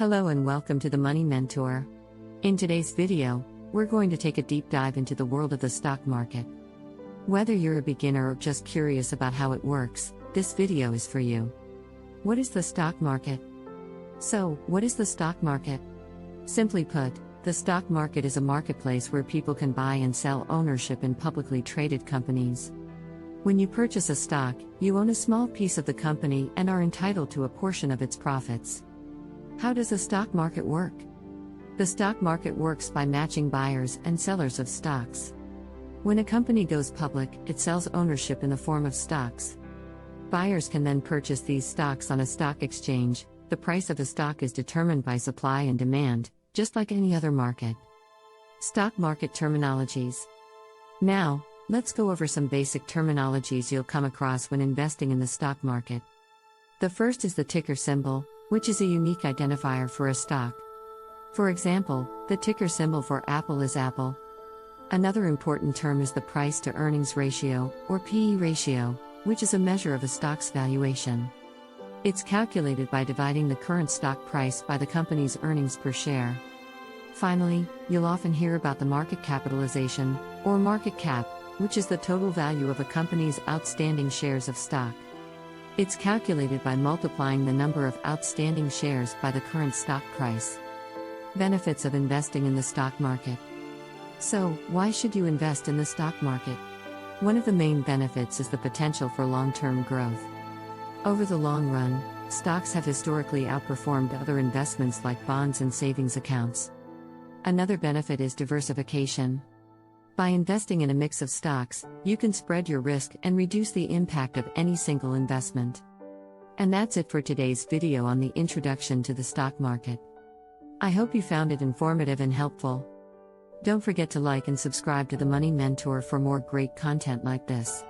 Hello and welcome to the Money Mentor. In today's video, we're going to take a deep dive into the world of the stock market. Whether you're a beginner or just curious about how it works, this video is for you. What is the stock market? So, what is the stock market? Simply put, the stock market is a marketplace where people can buy and sell ownership in publicly traded companies. When you purchase a stock, you own a small piece of the company and are entitled to a portion of its profits. How does the stock market work? The stock market works by matching buyers and sellers of stocks. When a company goes public, it sells ownership in the form of stocks. Buyers can then purchase these stocks on a stock exchange. The price of a stock is determined by supply and demand, just like any other market. Stock market terminologies. Now, let's go over some basic terminologies you'll come across when investing in the stock market. The first is the ticker symbol, which is a unique identifier for a stock. For example, the ticker symbol for Apple is Apple. Another important term is the price-to-earnings ratio, or PE ratio, which is a measure of a stock's valuation. It's calculated by dividing the current stock price by the company's earnings per share. Finally, you'll often hear about the market capitalization, or market cap, which is the total value of a company's outstanding shares of stock. It's calculated by multiplying the number of outstanding shares by the current stock price. Benefits of investing in the stock market. So, why should you invest in the stock market? One of the main benefits is the potential for long-term growth. Over the long run, stocks have historically outperformed other investments like bonds and savings accounts. Another benefit is diversification. By investing in a mix of stocks, you can spread your risk and reduce the impact of any single investment. And that's it for today's video on the introduction to the stock market. I hope you found it informative and helpful. Don't forget to like and subscribe to the Money Mentor for more great content like this.